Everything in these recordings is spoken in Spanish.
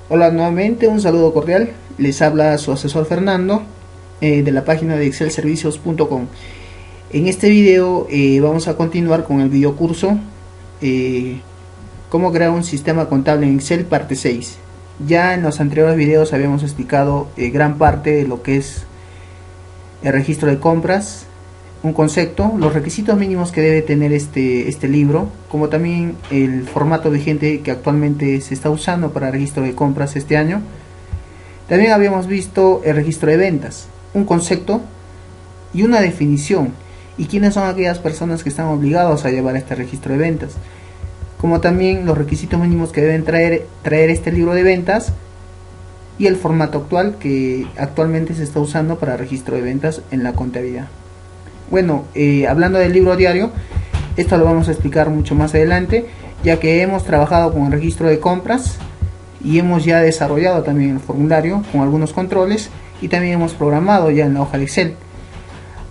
Hola nuevamente, un saludo cordial. Les habla su asesor Fernando de la página de excelservicios.com. En este video vamos a continuar con el video curso cómo crear un sistema contable en Excel parte 6. Ya en los anteriores videos habíamos explicado gran parte de lo que es el registro de compras, un concepto, los requisitos mínimos que debe tener este libro, como también el formato vigente que actualmente se está usando para registro de compras este año. También habíamos visto el registro de ventas, un concepto y una definición, y quiénes son aquellas personas que están obligados a llevar este registro de ventas, como también los requisitos mínimos que deben traer este libro de ventas y el formato actual que actualmente se está usando para registro de ventas en la contabilidad. Bueno, hablando del libro diario, esto lo vamos a explicar mucho más adelante, ya que hemos trabajado con el registro de compras y hemos ya desarrollado también el formulario con algunos controles y también hemos programado ya en la hoja de Excel.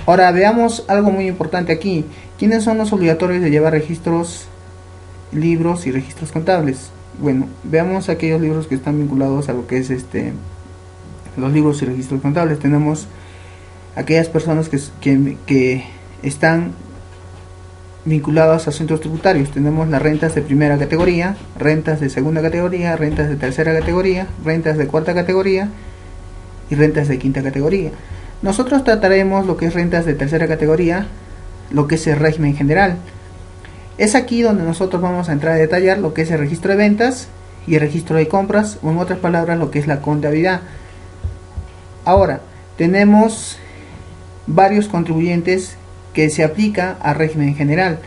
Ahora veamos algo muy importante aquí. ¿Quiénes son los obligatorios de llevar registros, libros y registros contables? Bueno, veamos aquellos libros que están vinculados a lo que es los libros y registros contables. Tenemos aquellas personas que están vinculadas a centros tributarios. Tenemos las rentas de primera categoría, rentas de segunda categoría, rentas de tercera categoría, rentas de cuarta categoría y rentas de quinta categoría. Nosotros trataremos lo que es rentas de tercera categoría, lo que es el régimen general. Es aquí donde nosotros vamos a entrar a detallar lo que es el registro de ventas y el registro de compras, o en otras palabras lo que es la contabilidad. Ahora, tenemos varios contribuyentes que se aplica al régimen general.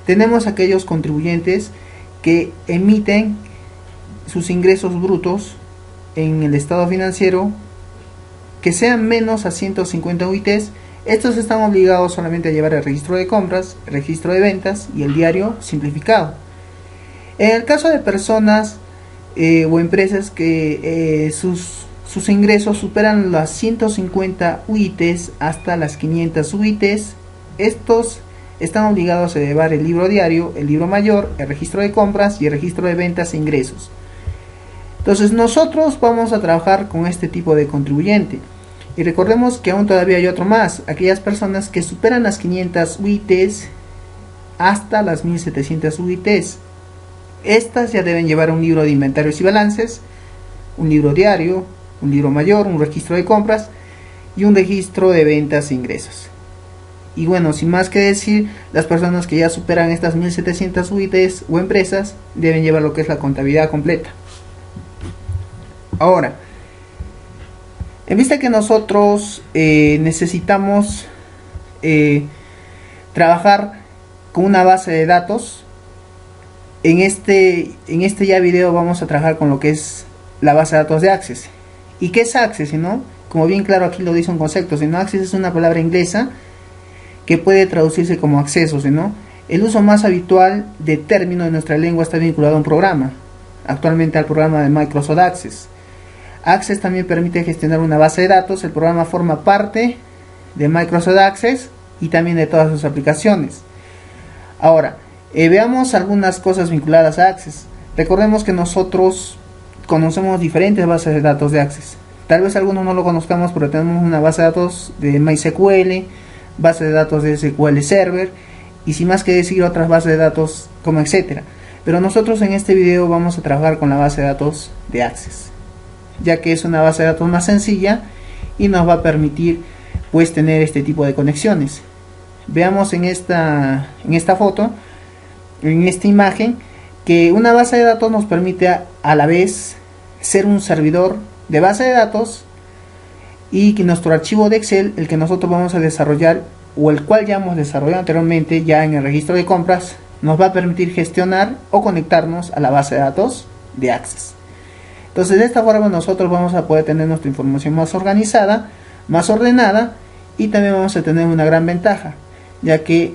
Tenemos aquellos contribuyentes que emiten sus ingresos brutos en el estado financiero que sean menos a 150 UITs. Estos están obligados solamente a llevar el registro de compras, el registro de ventas y el diario simplificado. En el caso de personas o empresas que sus ingresos superan las 150 UITs hasta las 500 UITs, estos están obligados a llevar el libro diario, el libro mayor, el registro de compras y el registro de ventas e ingresos. Entonces nosotros vamos a trabajar con este tipo de contribuyente. Y recordemos que aún todavía hay otro más, aquellas personas que superan las 500 UITs hasta las 1700 UITs. Estas ya deben llevar un libro de inventarios y balances, un libro diario, un libro mayor, un registro de compras y un registro de ventas e ingresos. Y bueno, sin más que decir, las personas que ya superan estas 1700 UITs o empresas deben llevar lo que es la contabilidad completa. Ahora, en vista que nosotros necesitamos trabajar con una base de datos, en este ya video vamos a trabajar con lo que es la base de datos de Access. ¿Y qué es Access? ¿No? Como bien claro aquí lo dice un concepto, ¿no? Access es una palabra inglesa que puede traducirse como acceso, ¿no? El uso más habitual de término en nuestra lengua está vinculado a un programa, actualmente al programa de Microsoft Access. Access también permite gestionar una base de datos. El programa forma parte de Microsoft Access y también de todas sus aplicaciones. Ahora, veamos algunas cosas vinculadas a Access. Recordemos que nosotros conocemos diferentes bases de datos de Access. Tal vez algunos no lo conozcamos, pero tenemos una base de datos de MySQL, base de datos de SQL Server y sin más que decir otras bases de datos como etcétera. Pero nosotros en este video vamos a trabajar con la base de datos de Access, ya que es una base de datos más sencilla y nos va a permitir pues tener este tipo de conexiones. Veamos en esta foto, en esta imagen, que una base de datos nos permite a la vez ser un servidor de base de datos y que nuestro archivo de Excel, el que nosotros vamos a desarrollar o el cual ya hemos desarrollado anteriormente ya en el registro de compras, nos va a permitir gestionar o conectarnos a la base de datos de Access. Entonces de esta forma nosotros vamos a poder tener nuestra información más organizada, más ordenada, y también vamos a tener una gran ventaja, ya que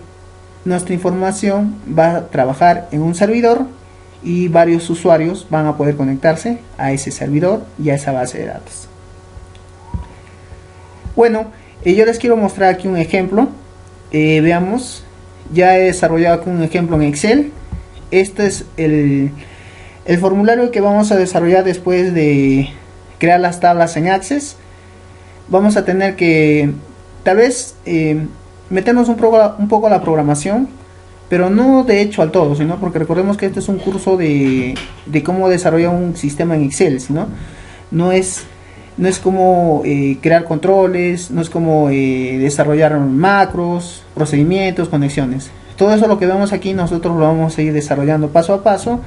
nuestra información va a trabajar en un servidor y varios usuarios van a poder conectarse a ese servidor y a esa base de datos. Bueno, yo les quiero mostrar aquí un ejemplo. Veamos, ya he desarrollado aquí un ejemplo en Excel. Este es el El formulario que vamos a desarrollar después de crear las tablas en Access, vamos a tener que tal vez meternos un poco a la programación, pero no de hecho al todo, sino porque recordemos que este es un curso de cómo desarrollar un sistema en Excel, ¿no? No es como crear controles, no es como desarrollar macros, procedimientos, conexiones. Todo eso lo que vemos aquí nosotros lo vamos a ir desarrollando paso a paso,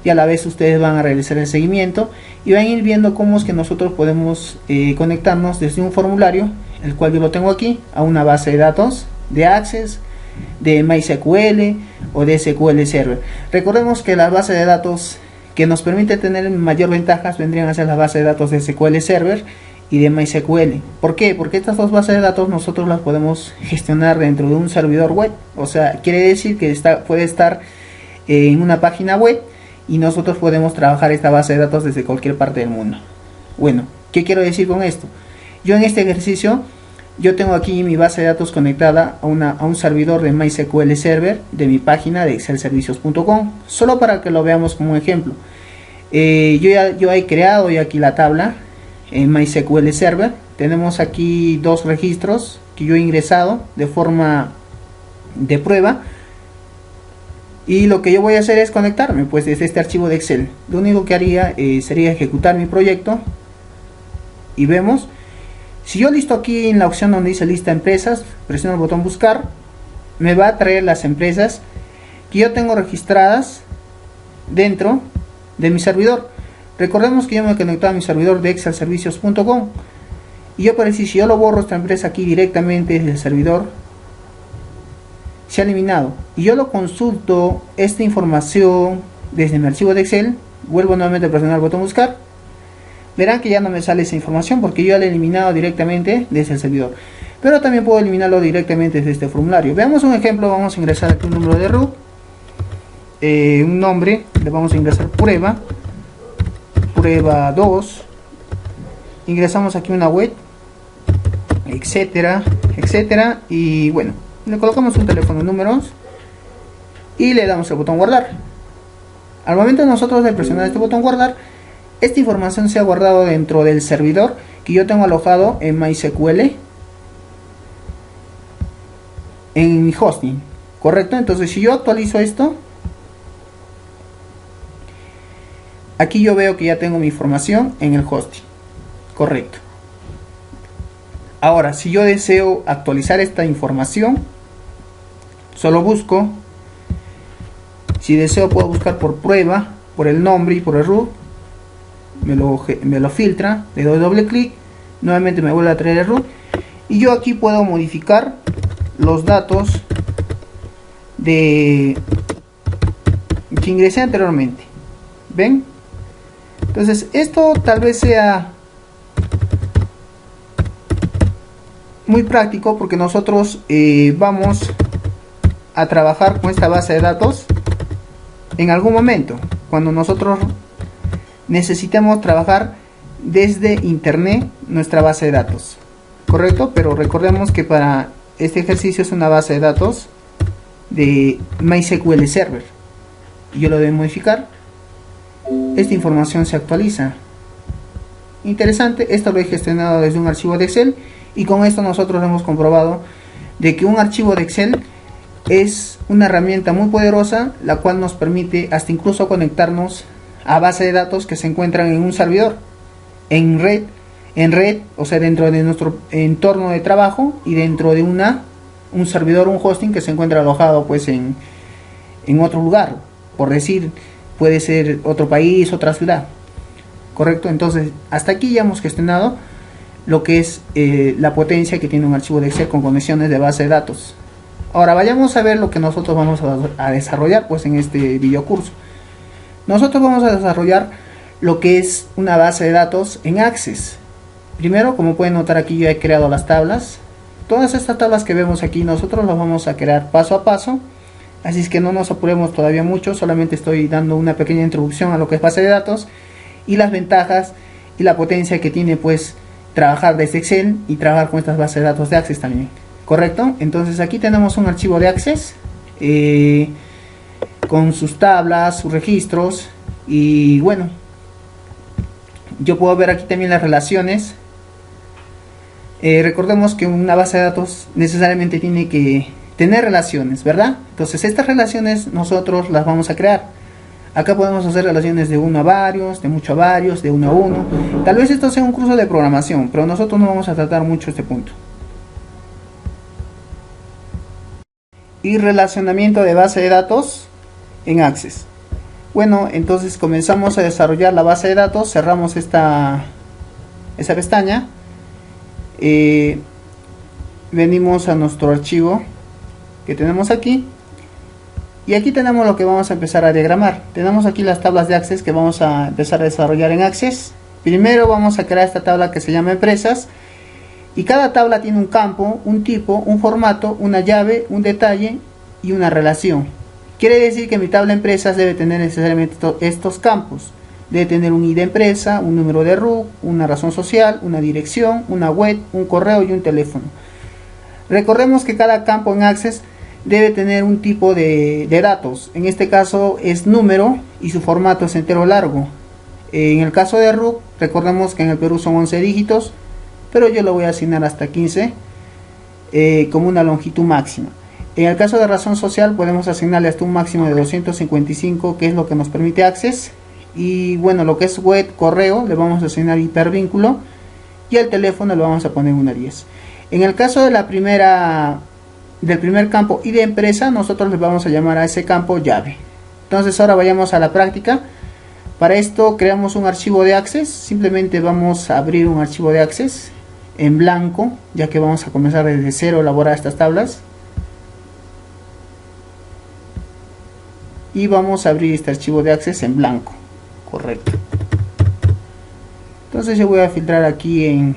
y a la vez ustedes van a realizar el seguimiento y van a ir viendo cómo es que nosotros podemos conectarnos desde un formulario, el cual yo lo tengo aquí, a una base de datos de Access, de MySQL o de SQL Server. Recordemos que la base de datos que nos permite tener mayor ventajas vendrían a ser la base de datos de SQL Server y de MySQL. ¿Por qué? Porque estas dos bases de datos nosotros las podemos gestionar dentro de un servidor web. O sea, quiere decir que puede estar en una página web y nosotros podemos trabajar esta base de datos desde cualquier parte del mundo. Bueno, ¿qué quiero decir con esto? Yo en este ejercicio, yo tengo aquí mi base de datos conectada a un servidor de MySQL Server de mi página de excelservicios.com, solo para que lo veamos como un ejemplo. Yo he creado ya aquí la tabla en MySQL Server. Tenemos aquí dos registros que yo he ingresado de forma de prueba. Y lo que yo voy a hacer es conectarme pues desde este archivo de Excel. Lo único que haría sería ejecutar mi proyecto. Y vemos, si yo listo aquí en la opción donde dice lista empresas, presiono el botón buscar, me va a traer las empresas que yo tengo registradas dentro de mi servidor. Recordemos que yo me he conectado a mi servidor de excelservicios.com. Y yo, para decir, si yo lo borro esta empresa aquí directamente desde el servidor, se ha eliminado, y yo lo consulto esta información desde mi archivo de Excel, vuelvo nuevamente a presionar el botón buscar, verán que ya no me sale esa información porque yo ya la he eliminado directamente desde el servidor, pero también puedo eliminarlo directamente desde este formulario. Veamos un ejemplo. Vamos a ingresar aquí un número de root, un nombre, le vamos a ingresar prueba 2, ingresamos aquí una web, etcétera, etcétera, y bueno, le colocamos un teléfono, números, y le damos el botón guardar. Al momento de nosotros de presionar este botón guardar, esta información se ha guardado dentro del servidor que yo tengo alojado en MySQL en mi hosting, correcto. Entonces, si yo actualizo esto, aquí yo veo que ya tengo mi información en el hosting, correcto. Ahora, si yo deseo actualizar esta información, solo busco, si deseo puedo buscar por prueba, por el nombre y por el root, me lo filtra, le doy doble clic, nuevamente me vuelve a traer el root, y yo aquí puedo modificar los datos que ingresé anteriormente. ¿Ven? Entonces esto tal vez sea muy práctico porque nosotros vamos a trabajar con esta base de datos en algún momento, cuando nosotros necesitemos trabajar desde internet nuestra base de datos, correcto. Pero recordemos que para este ejercicio es una base de datos de MySQL Server, y yo lo debo modificar. Esta información se actualiza. Interesante, esto lo he gestionado desde un archivo de Excel, y con esto nosotros hemos comprobado de que un archivo de Excel es una herramienta muy poderosa, la cual nos permite hasta incluso conectarnos a bases de datos que se encuentran en un servidor, en red, o sea, dentro de nuestro entorno de trabajo, y dentro de un servidor, un hosting que se encuentra alojado pues en otro lugar, por decir, puede ser otro país, otra ciudad, correcto. Entonces, hasta aquí ya hemos gestionado lo que es la potencia que tiene un archivo de Excel con conexiones de base de datos. Ahora vayamos a ver lo que nosotros vamos a desarrollar pues en este video curso. Nosotros vamos a desarrollar lo que es una base de datos en Access. Primero, como pueden notar, aquí yo he creado las tablas. Todas estas tablas que vemos aquí nosotros las vamos a crear paso a paso, así es que no nos apuremos todavía mucho. Solamente estoy dando una pequeña introducción a lo que es base de datos y las ventajas y la potencia que tiene pues trabajar desde Excel y trabajar con estas bases de datos de Access también, correcto. Entonces aquí tenemos un archivo de Access con sus tablas, sus registros, Y bueno, yo puedo ver aquí también las relaciones. Recordemos que una base de datos necesariamente tiene que tener relaciones, ¿verdad? Entonces estas relaciones nosotros las vamos a crear. Acá podemos hacer relaciones de uno a varios, de mucho a varios, de uno a uno. Tal vez esto sea un curso de programación, pero nosotros no vamos a tratar mucho este punto. Y relacionamiento de base de datos en Access. Bueno, entonces comenzamos a desarrollar la base de datos, cerramos esa pestaña. Venimos a nuestro archivo que tenemos aquí y aquí tenemos lo que vamos a empezar a diagramar. Tenemos aquí las tablas de Access que vamos a empezar a desarrollar en Access. Primero vamos a crear esta tabla que se llama empresas y cada tabla tiene un campo, un tipo, un formato, una llave, un detalle y una relación. Quiere decir que mi tabla empresas debe tener necesariamente estos campos. Debe tener un ID de empresa, un número de RUC, una razón social, una dirección, una web, un correo y un teléfono. Recordemos que cada campo en Access debe tener un tipo de datos. En este caso es número y su formato es entero largo. En el caso de RUC, recordemos que en el Perú son 11 dígitos, pero yo lo voy a asignar hasta 15 como una longitud máxima. En el caso de razón social podemos asignarle hasta un máximo de 255, que es lo que nos permite Access. Y bueno, lo que es web, correo, le vamos a asignar hipervínculo y el teléfono le vamos a poner una 10. En el caso de del primer campo y de empresa, nosotros le vamos a llamar a ese campo llave. Entonces ahora vayamos a la práctica. Para esto creamos un archivo de Access. Simplemente vamos a abrir un archivo de Access en blanco, ya que vamos a comenzar desde cero a elaborar estas tablas. Y vamos a abrir este archivo de Access en blanco. Correcto. Entonces yo voy a filtrar aquí en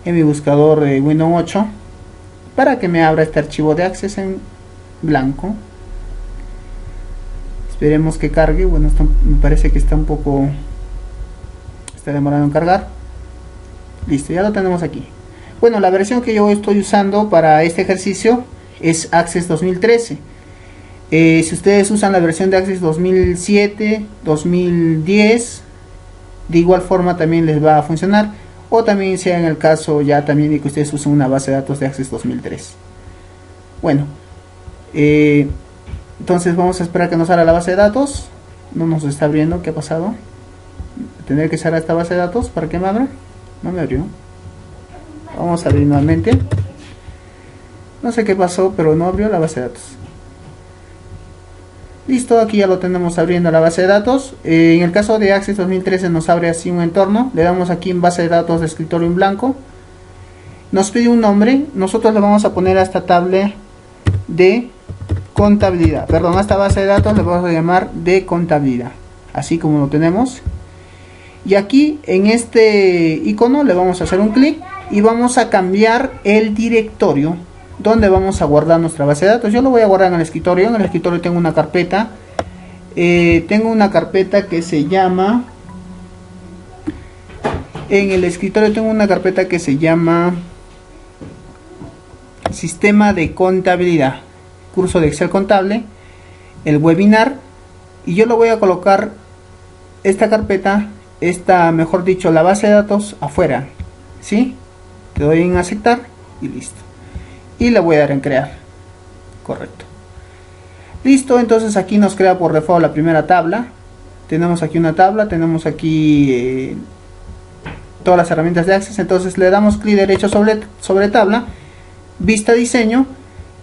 mi buscador de Windows 8 para que me abra este archivo de Access en blanco. Esperemos que cargue. Bueno, esto me parece que está demorando en cargar. Listo, ya lo tenemos aquí. Bueno, la versión que yo estoy usando para este ejercicio es Access 2013. Si ustedes usan la versión de Access 2007, 2010, de igual forma también les va a funcionar, o también sea en el caso ya también de que ustedes usen una base de datos de Access 2003. Bueno, entonces vamos a esperar que nos abra la base de datos. No nos está abriendo. ¿Qué ha pasado? Tendré que cerrar esta base de datos para que me abra. No me abrió. Vamos a abrir nuevamente. No sé qué pasó, pero no abrió la base de datos. Listo, aquí ya lo tenemos abriendo la base de datos. En el caso de Access 2013 nos abre así un entorno. Le damos aquí en base de datos de escritorio en blanco. Nos pide un nombre. Nosotros le vamos a poner a esta tabla de contabilidad. Perdón, a esta base de datos le vamos a llamar de contabilidad. Así como lo tenemos. Y aquí en este icono le vamos a hacer un clic y vamos a cambiar el directorio donde vamos a guardar nuestra base de datos. Yo lo voy a guardar en el escritorio. En el escritorio tengo una carpeta. Tengo una carpeta que se llama... En el escritorio tengo una carpeta que se llama Sistema de Contabilidad. Curso de Excel Contable. El webinar. Y yo lo voy a colocar esta carpeta, mejor dicho, la base de datos afuera. ¿Sí? Le doy en aceptar y listo. Y le voy a dar en crear. Correcto. Listo, entonces aquí nos crea por default la primera tabla. Tenemos aquí una tabla, tenemos aquí todas las herramientas de Access. Entonces le damos clic derecho sobre tabla, vista diseño,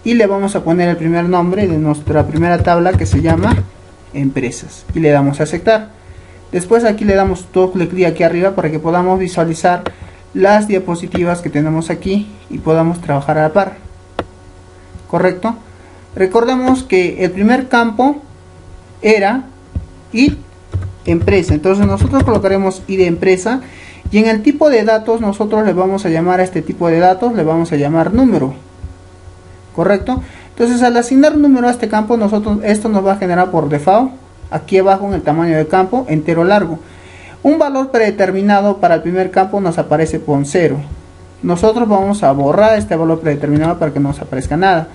y le vamos a poner el primer nombre de nuestra primera tabla, que se llama empresas, y le damos a aceptar. Después aquí le damos doble clic aquí arriba para que podamos visualizar las diapositivas que tenemos aquí y podamos trabajar a la par. Correcto. Recordemos que el primer campo era ID empresa. Entonces nosotros colocaremos ID empresa, y en el tipo de datos nosotros le vamos a llamar a este tipo de datos, le vamos a llamar número. Correcto. Entonces al asignar número a este campo, esto nos va a generar por default aquí abajo en el tamaño del campo entero largo. Un valor predeterminado para el primer campo nos aparece con 0. Nosotros vamos a borrar este valor predeterminado para que no nos aparezca nada.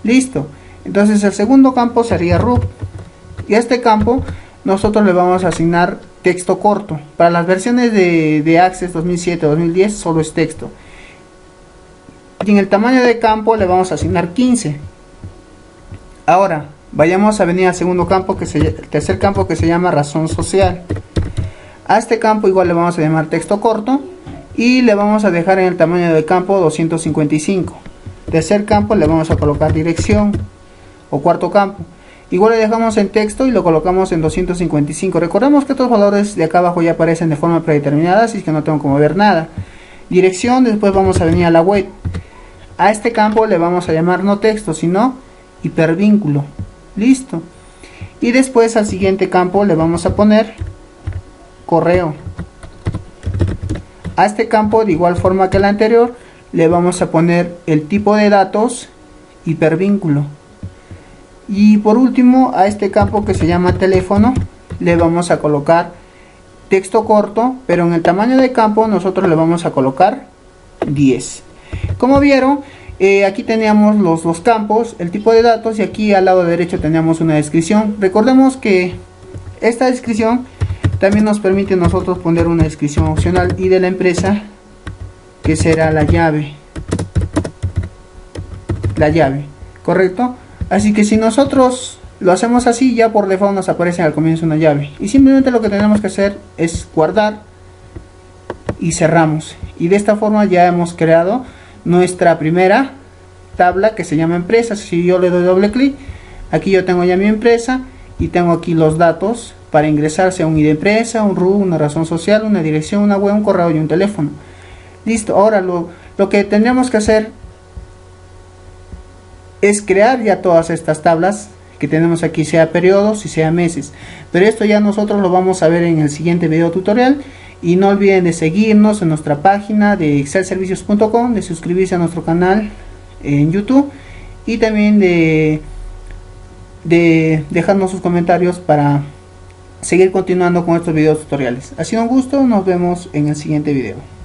Listo. Entonces el segundo campo sería RUC. Y a este campo nosotros le vamos a asignar texto corto. Para las versiones de Access 2007-2010 solo es texto. Y en el tamaño de campo le vamos a asignar 15. Ahora vayamos a venir al segundo campo, el tercer campo, que se llama razón social. A este campo igual le vamos a llamar texto corto y le vamos a dejar en el tamaño de campo 255. Tercer campo le vamos a colocar dirección, o cuarto campo igual le dejamos en texto y lo colocamos en 255. Recordemos que estos valores de acá abajo ya aparecen de forma predeterminada, así que no tengo que mover nada. Dirección, después vamos a venir a la web. A este campo le vamos a llamar no texto, sino hipervínculo. Listo. Y después al siguiente campo le vamos a poner correo. A este campo, de igual forma que el anterior, le vamos a poner el tipo de datos, hipervínculo. Y por último, a este campo que se llama teléfono, le vamos a colocar texto corto, pero en el tamaño de campo nosotros le vamos a colocar 10. Como vieron, aquí teníamos los dos campos, el tipo de datos, y aquí al lado derecho teníamos una descripción. Recordemos que esta descripción también nos permite nosotros poner una descripción opcional y de la empresa, que será la llave, ¿correcto? Así que si nosotros lo hacemos así, ya por default nos aparece al comienzo una llave, y simplemente lo que tenemos que hacer es guardar y cerramos, y de esta forma ya hemos creado nuestra primera tabla que se llama empresas. Si yo le doy doble clic, aquí yo tengo ya mi empresa y tengo aquí los datos para ingresar, sea un ID empresa, un RU, una razón social, una dirección, una web, un correo y un teléfono. Listo. Ahora lo que tendríamos que hacer es crear ya todas estas tablas que tenemos aquí, sea periodos y sea meses, pero esto ya nosotros lo vamos a ver en el siguiente video tutorial. Y no olviden de seguirnos en nuestra página de excelservicios.com, de suscribirse a nuestro canal en YouTube y también de dejarnos sus comentarios para seguir continuando con estos videos tutoriales. Ha sido un gusto, nos vemos en el siguiente video.